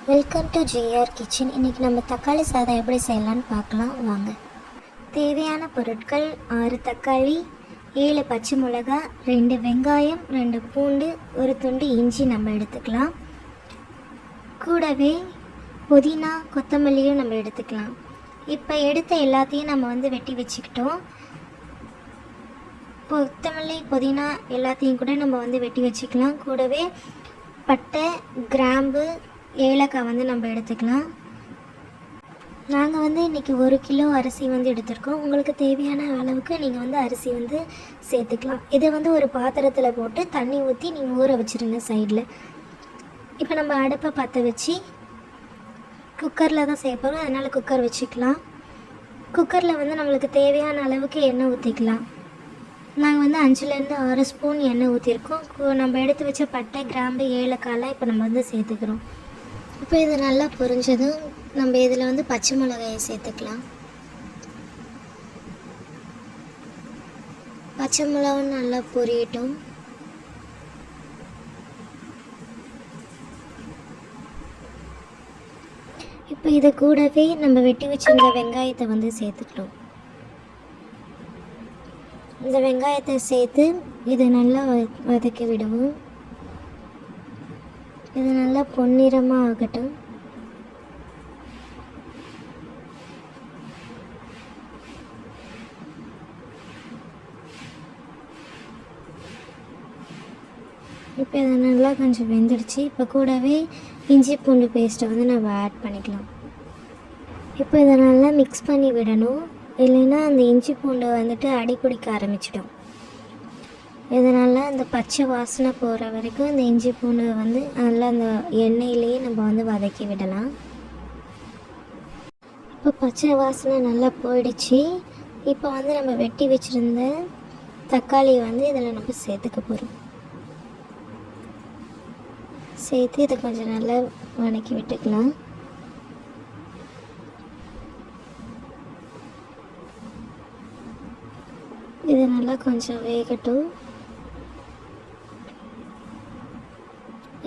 Welcome to JR kitchen. இன்றைக்கி நம்ம தக்காளி சாதம் எப்படி செய்யலான்னு பார்க்கலாம் வாங்க. தேவையான பொருட்கள் 6 தக்காளி, 7 பச்சை மிளகாய், 2 வெங்காயம், 2 பூண்டு, ஒரு துண்டு இஞ்சி நம்ம எடுத்துக்கலாம். கூடவே புதினா கொத்தமல்லியும் நம்ம எடுத்துக்கலாம். இப்போ எடுத்த எல்லாத்தையும் நம்ம வெட்டி வச்சுக்கிட்டோம். கொத்தமல்லி புதினா எல்லாத்தையும் கூட நம்ம வெட்டி வச்சுக்கலாம். கூடவே பட்டை, கிராம்பு, ஏலக்காய் நம்ம எடுத்துக்கலாம். நாங்கள் இன்றைக்கி 1 கிலோ அரிசி எடுத்திருக்கோம். உங்களுக்கு தேவையான அளவுக்கு நீங்கள் அரிசி சேர்த்துக்கலாம். இதை ஒரு பாத்திரத்தில் போட்டு தண்ணி ஊற்றி நீங்கள் ஊற வச்சுருங்க சைடில். இப்போ நம்ம அடுப்பை பற்ற வச்சு குக்கரில் தான் செய்ய போகிறோம், அதனால் குக்கர் வச்சுக்கலாம். குக்கரில் நம்மளுக்கு தேவையான அளவுக்கு எண்ணெய் ஊற்றிக்கலாம். நாங்கள் 5லேருந்து 6 ஸ்பூன் எண்ணெய் ஊற்றிருக்கோம். நம்ம எடுத்து வச்ச பட்டை, கிராம்பு, ஏலக்காயெலாம் இப்போ நம்ம சேர்த்துக்கிறோம். இப்போ இது நல்லா பொரிஞ்சதும் நம்ம இதில் பச்சை மிளகாயை சேர்த்துக்கலாம். பச்சை மிளகாவும் நல்லா பொரியட்டும். இப்போ இது கூடவே நம்ம வெட்டி வச்சிருந்த வெங்காயத்தை சேர்த்துக்கலாம். இந்த வெங்காயத்தை சேர்த்து இதை நல்லா வதக்கி விடுவோம். இது நல்லா பொன்னிறமாக ஆகட்டும். இப்போ இது நல்லா கொஞ்சம் வெந்துடுச்சு. இப்போ கூடவே இஞ்சி பூண்டு பேஸ்ட்டை நம்ம ஆட் பண்ணிக்கலாம். இப்போ இதை நல்லா மிக்ஸ் பண்ணி விடணும், இல்லைன்னா அந்த இஞ்சி பூண்டு அடி பிடிக்க ஆரம்பிச்சிடும். இதனால் அந்த பச்சை வாசனை போகிற வரைக்கும் இந்த இஞ்சி பூண்டு நல்லா அந்த எண்ணெயிலேயே நம்ம வதக்கி விடலாம். இப்போ பச்சை வாசனை நல்லா போயிடுச்சு. இப்போ நம்ம வெட்டி வச்சுருந்த தக்காளி இதில் நம்ம சேர்த்துக்க போகிறோம். சேர்த்து இதை கொஞ்சம் நல்லா வதக்கி விட்டுக்கலாம். இது நல்லா கொஞ்சம் வேகட்டும்.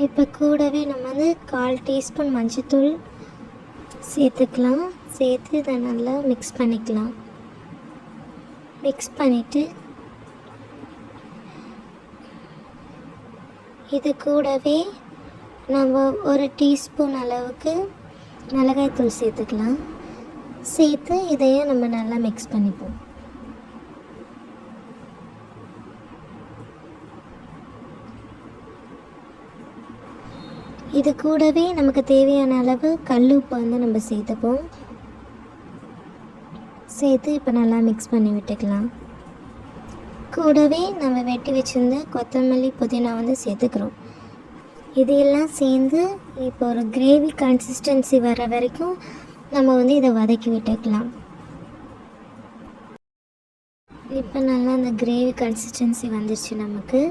இப்போ கூடவே நம்ம 1/4 டீஸ்பூன் மஞ்சள்தூள் சேர்த்துக்கலாம். சேர்த்து இதை நல்லா மிக்ஸ் பண்ணிக்கலாம். மிக்ஸ் பண்ணிவிட்டு இது கூடவே நம்ம 1 டீஸ்பூன் அளவுக்கு மிளகாய்த்தூள் சேர்த்துக்கலாம். சேர்த்து இதையும் நம்ம நல்லா மிக்ஸ் பண்ணிப்போம். இது கூடவே நமக்கு தேவையான அளவு கல் உப்பு நம்ம சேர்த்துப்போம். சேர்த்து இப்போ நல்லா மிக்ஸ் பண்ணி விட்டுக்கலாம். கூடவே நம்ம வெட்டி வச்சுருந்த கொத்தமல்லி, புதினா சேர்த்துக்கிறோம். இது எல்லாம் சேர்ந்து இப்போ ஒரு கிரேவி கன்சிஸ்டன்சி வர வரைக்கும் நம்ம இதை வதக்கி விட்டுக்கலாம். இப்போ நல்லா அந்த கிரேவி கன்சிஸ்டன்சி வந்துடுச்சு நமக்கு.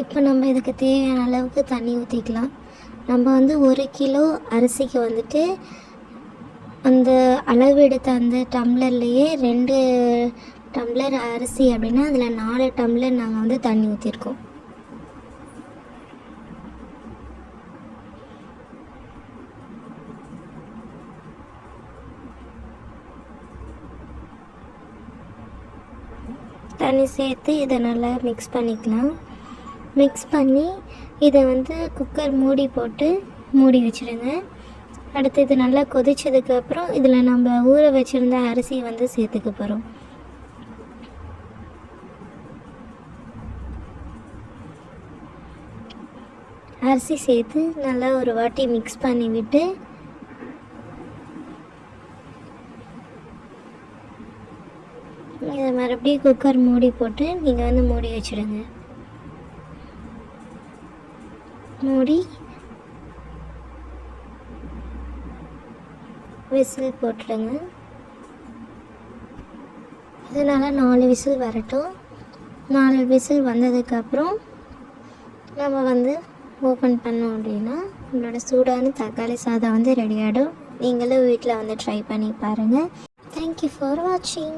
இப்போ நம்ம இதுக்கு தேவையான அளவுக்கு தண்ணி ஊற்றிக்கலாம். நம்ம 1 கிலோ அரிசிக்கு அந்த அளவு எடுத்த அந்த டம்ளர்லேயே 2 டம்ளர் அரிசி அப்படின்னா அதில் 4 டம்ளர் நாங்கள் தண்ணி ஊற்றிருக்கோம். தண்ணி சேர்த்து இதை நல்லா மிக்ஸ் பண்ணிக்கலாம். மிக்ஸ் பண்ணி இதை குக்கர் மூடி போட்டு மூடி வச்சுடுங்க. அடுத்து இது நல்லா கொதிச்சதுக்கப்புறம் இதில் நம்ம ஊற வச்சுருந்த அரிசி சேர்த்துக்க போகிறோம். அரிசி சேர்த்து நல்லா ஒரு வாட்டி மிக்ஸ் பண்ணி விட்டு இதை மறுபடியும் குக்கர் மூடி போட்டு நீங்கள் மூடி வச்சுடுங்க. மூடி விசில் போட்டுடுங்க. இதனால் 4 விசில் வரட்டும். 4 விசில் வந்ததுக்கப்புறம் நம்ம ஓப்பன் பண்ணோம் அப்படின்னா நம்மளோட சூடான தக்காளி சாதம் ரெடி ஆகிடும். நீங்களும் வீட்டில் ட்ரை பண்ணி பாருங்கள். தேங்க்யூ ஃபார் வாட்சிங்.